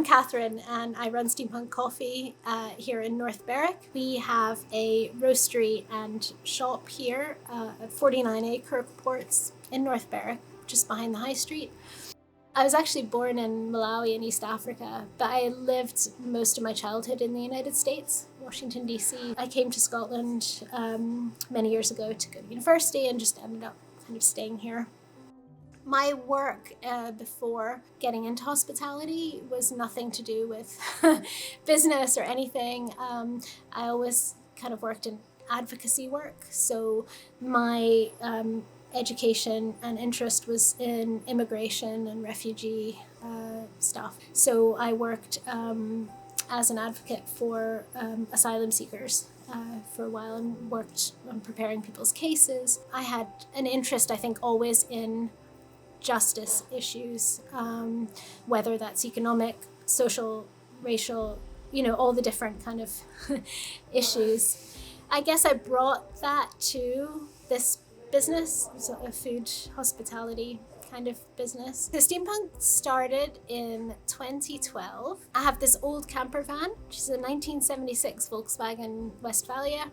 Catherine, and I run Steampunk Coffee here in North Berwick. We have a roastery and shop here at 49 acre ports in North Berwick, just behind the high street. I was actually born in Malawi in East Africa, but I lived most of my childhood in the United States, Washington, D.C. I came to Scotland many years ago to go to university and just ended up kind of staying here. My work before getting into hospitality was nothing to do with business or anything. I always kind of worked in advocacy work, so my education and interest was in immigration and refugee stuff. So I worked as an advocate for asylum seekers for a while and worked on preparing people's cases. I had an interest, I think, always in justice issues, whether that's economic, social, racial, all the different kind of issues. I guess I brought that to this business, so a food hospitality kind of business. The Steampunk started in 2012. I have this old camper van, which is a 1976 Volkswagen Westfalia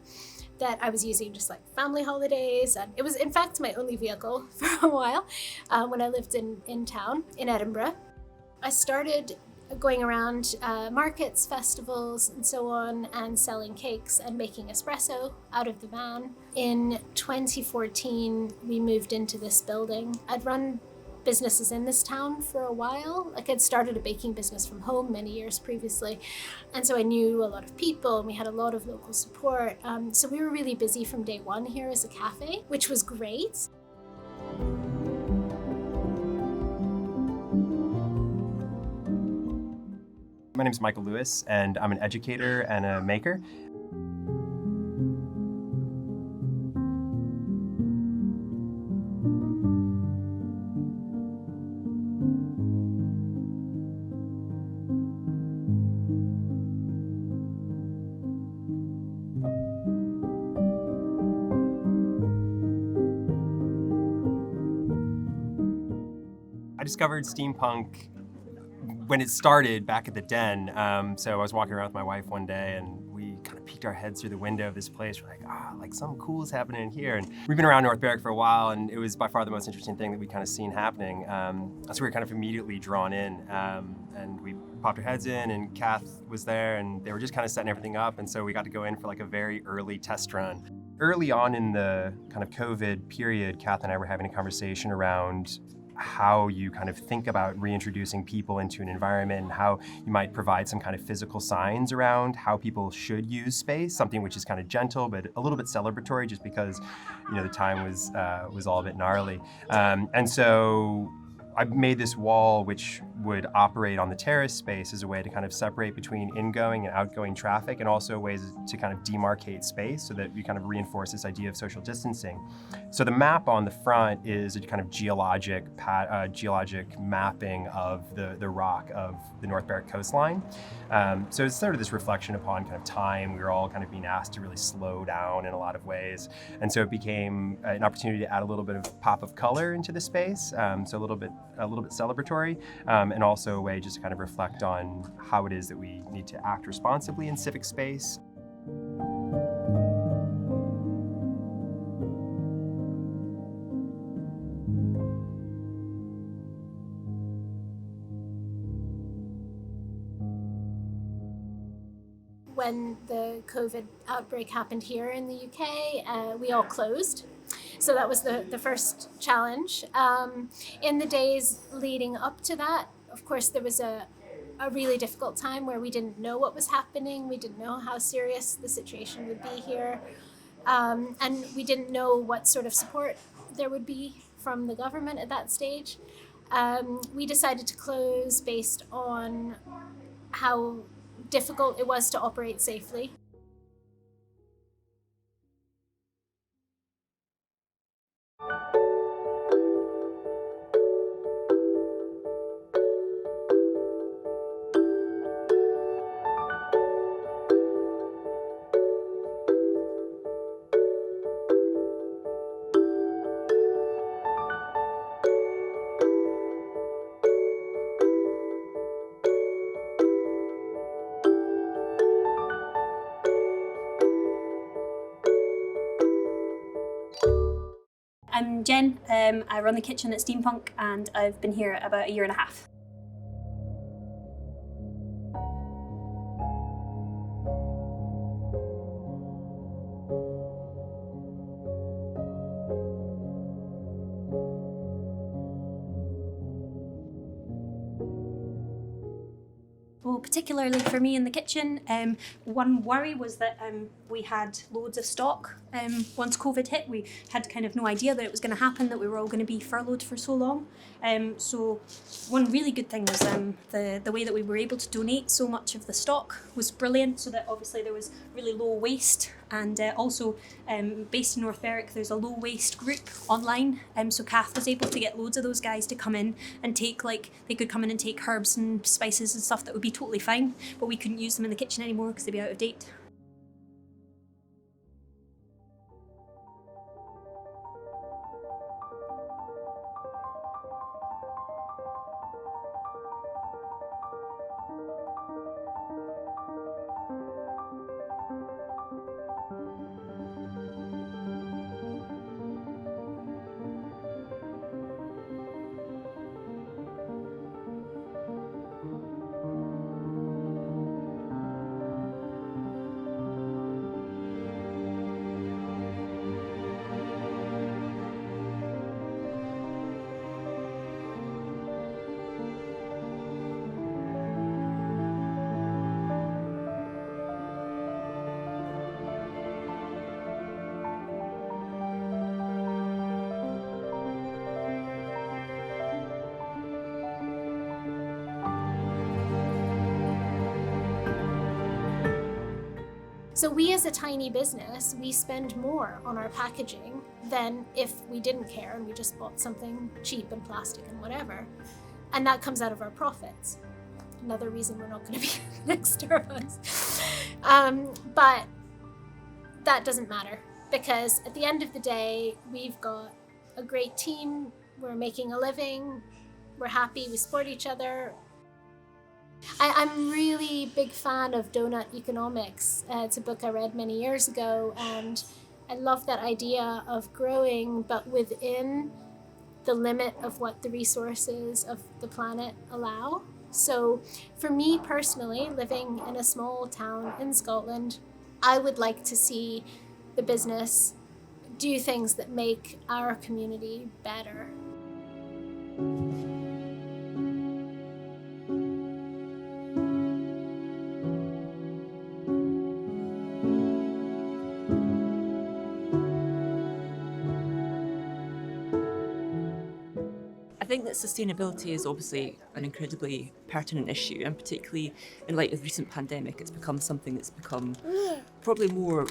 that I was using just like family holidays. And it was in fact my only vehicle for a while when I lived in town in Edinburgh. I started going around markets, festivals, and so on, and selling cakes and making espresso out of the van. In 2014, we moved into this building. I'd run businesses in this town for a while. Like I'd started a baking business from home many years previously. And so I knew a lot of people and we had a lot of local support. So we were really busy from day one here as a cafe, which was great. My name is Michael Lewis, and I'm an educator and a maker. I discovered steampunk when it started back at the Den. So I was walking around with my wife one day and we kind of peeked our heads through the window of this place. We're like, something cool is happening in here. And we've been around North Berwick for a while and it was by far the most interesting thing that we'd kind of seen happening. So we were kind of immediately drawn in and we popped our heads in and Kath was there and they were just kind of setting everything up. And so we got to go in for like a very early test run. Early on in the kind of COVID period, Kath and I were having a conversation around how you kind of think about reintroducing people into an environment and how you might provide some kind of physical signs around how people should use space, something which is kind of gentle but a little bit celebratory just because the time was all a bit gnarly. And so I made this wall which would operate on the terrace space as a way to kind of separate between ingoing and outgoing traffic and also ways to kind of demarcate space so that we kind of reinforce this idea of social distancing. So the map on the front is a kind of geologic mapping of the rock of the North Berwick coastline. So it's sort of this reflection upon kind of time. We were all kind of being asked to really slow down in a lot of ways. And so it became an opportunity to add a little bit of pop of color into the space. So a little bit celebratory, and also a way just to kind of reflect on how it is that we need to act responsibly in civic space. When the COVID outbreak happened here in the UK, we all closed. So that was the first challenge. In the days leading up to that, of course, there was a really difficult time where we didn't know what was happening. We didn't know how serious the situation would be here. And we didn't know what sort of support there would be from the government at that stage. We decided to close based on how difficult it was to operate safely. I'm Jen. I run the kitchen at Steampunk, and I've been here about a year and a half. Well, particularly for me in the kitchen, one worry was that we had loads of stock. Once COVID hit, we had kind of no idea that it was going to happen, that we were all going to be furloughed for so long. So one really good thing was the way that we were able to donate so much of the stock was brilliant, so that obviously there was really low waste. And also, based in North Berwick, there's a low waste group online. So Kath was able to get loads of those guys to come in and take, they could come in and take herbs and spices and stuff that would be totally fine, but we couldn't use them in the kitchen anymore because they'd be out of date. So we as a tiny business, we spend more on our packaging than if we didn't care and we just bought something cheap and plastic and whatever. And that comes out of our profits. Another reason we're not going to be next Starbucks. But that doesn't matter, because at the end of the day, we've got a great team, we're making a living, we're happy, we support each other. I'm really big fan of Donut Economics. It's a book I read many years ago, and I love that idea of growing, but within the limit of what the resources of the planet allow. So for me personally, living in a small town in Scotland, I would like to see the business do things that make our community better. I think that sustainability is obviously an incredibly pertinent issue, and particularly in light of the recent pandemic, it's become something that's become probably more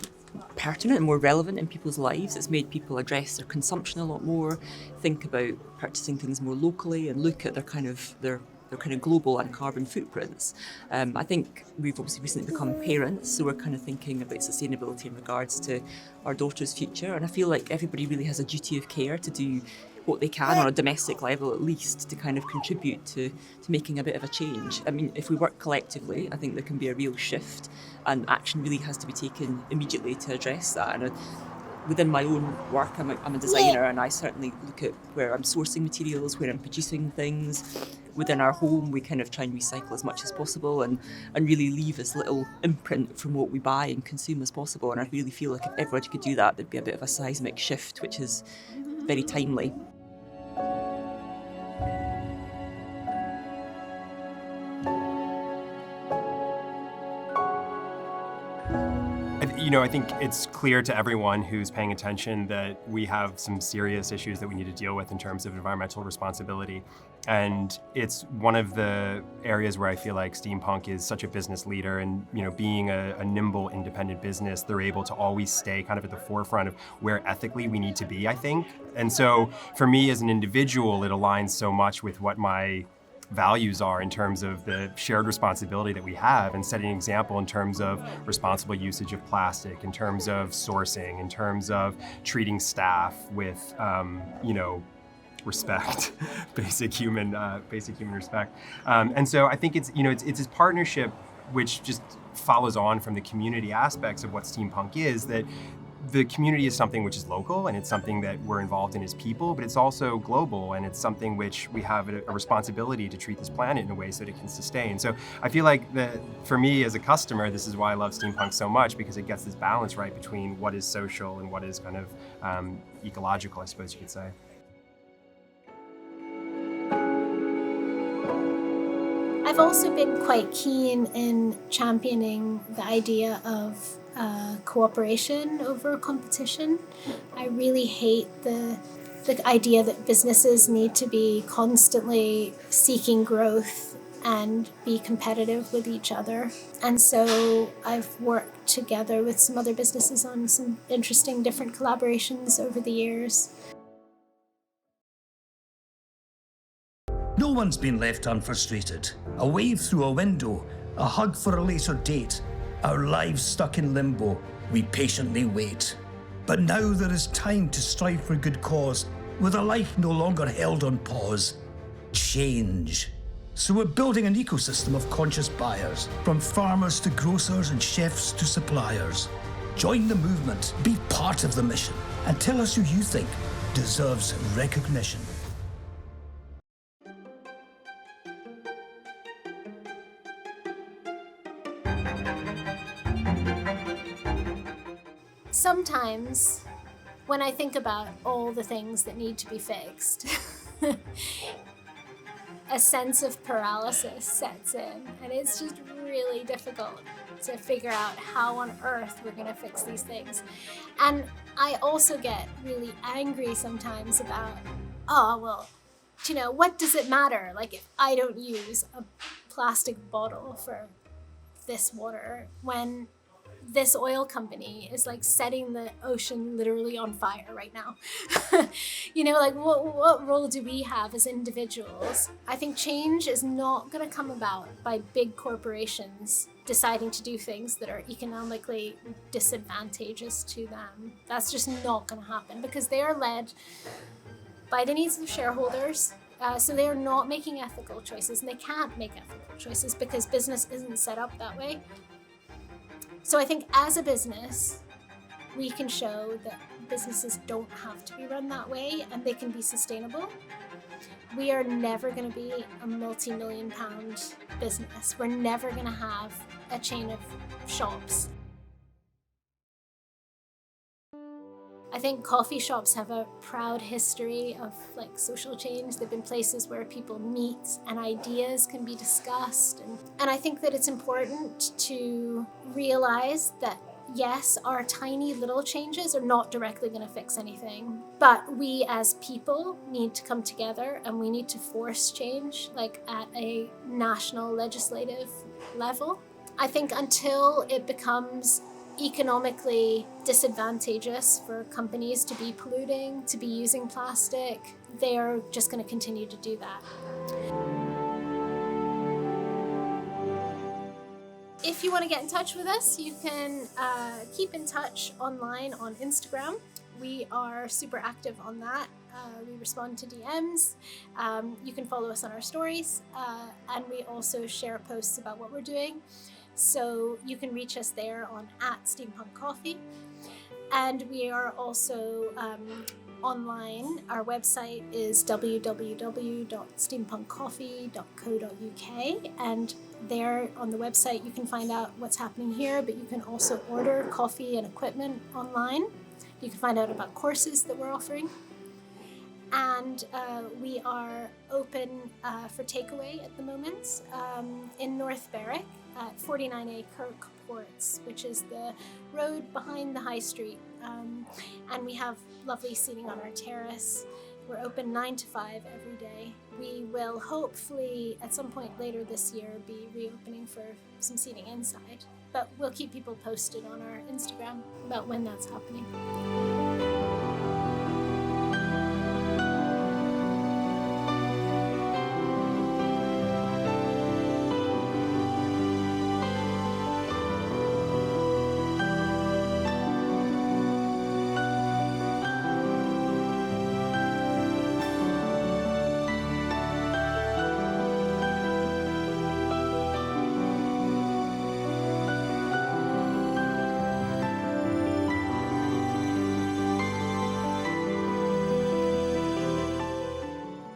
pertinent and more relevant in people's lives. It's made people address their consumption a lot more, think about purchasing things more locally, and look at their kind of global and carbon footprints. I think we've obviously recently become parents, so we're kind of thinking about sustainability in regards to our daughter's future, and I feel like everybody really has a duty of care to do what they can on a domestic level at least to kind of contribute to making a bit of a change. I mean, if we work collectively, I think there can be a real shift, and action really has to be taken immediately to address that. And within my own work, I'm a designer, and I certainly look at where I'm sourcing materials, where I'm producing things. Within our home, we kind of try and recycle as much as possible and really leave as little imprint from what we buy and consume as possible. And I really feel like if everybody could do that, there'd be a bit of a seismic shift, which is very timely. I think it's clear to everyone who's paying attention that we have some serious issues that we need to deal with in terms of environmental responsibility. And it's one of the areas where I feel like Steampunk is such a business leader, and being a nimble, independent business, they're able to always stay kind of at the forefront of where ethically we need to be, I think. And so for me as an individual, it aligns so much with what my values are in terms of the shared responsibility that we have, and setting an example in terms of responsible usage of plastic, in terms of sourcing, in terms of treating staff with, respect, basic human respect. And so I think it's this partnership which just follows on from the community aspects of what Steampunk is, that the community is something which is local, and it's something that we're involved in as people, but it's also global, and it's something which we have a responsibility to treat this planet in a way so that it can sustain. So I feel like for me as a customer, this is why I love Steampunk so much, because it gets this balance right between what is social and what is kind of ecological, I suppose you could say. I've also been quite keen in championing the idea of cooperation over competition. I really hate the idea that businesses need to be constantly seeking growth and be competitive with each other. And so I've worked together with some other businesses on some interesting different collaborations over the years. No one's been left unfrustrated. A wave through a window, a hug for a later date. Our lives stuck in limbo, we patiently wait. But now there is time to strive for good cause, with a life no longer held on pause. Change. So we're building an ecosystem of conscious buyers, from farmers to grocers and chefs to suppliers. Join the movement, be part of the mission, and tell us who you think deserves recognition. Sometimes, when I think about all the things that need to be fixed, a sense of paralysis sets in, and it's just really difficult to figure out how on earth we're going to fix these things. And I also get really angry sometimes about, oh, well, you know, what does it matter? Like, if I don't use a plastic bottle for this water, when this oil company is like setting the ocean literally on fire right now. You know, like what role do we have as individuals? I think change is not going to come about by big corporations deciding to do things that are economically disadvantageous to them. That's just not going to happen because they are led by the needs of shareholders. So they are not making ethical choices, and they can't make ethical choices because business isn't set up that way. So I think as a business, we can show that businesses don't have to be run that way and they can be sustainable. We are never going to be a multi-million pound business. We're never going to have a chain of shops. I think coffee shops have a proud history of like social change. They've been places where people meet and ideas can be discussed. And I think that it's important to realize that yes, our tiny little changes are not directly going to fix anything, but we as people need to come together and we need to force change, like at a national legislative level. I think until it becomes economically disadvantageous for companies to be polluting, to be using plastic, they're just going to continue to do that. If you want to get in touch with us, you can keep in touch online on Instagram. We are super active on that. We respond to DMs. You can follow us on our stories, and we also share posts about what we're doing. So you can reach us there on @Steampunk Coffee. And we are also online. Our website is www.steampunkcoffee.co.uk. And there on the website, you can find out what's happening here, but you can also order coffee and equipment online. You can find out about courses that we're offering. And we are open for takeaway at the moment in North Berwick at 49A Kirk Ports, which is the road behind the high street. And we have lovely seating on our terrace. We're open 9 to 5 every day. We will hopefully at some point later this year be reopening for some seating inside. But we'll keep people posted on our Instagram about when that's happening.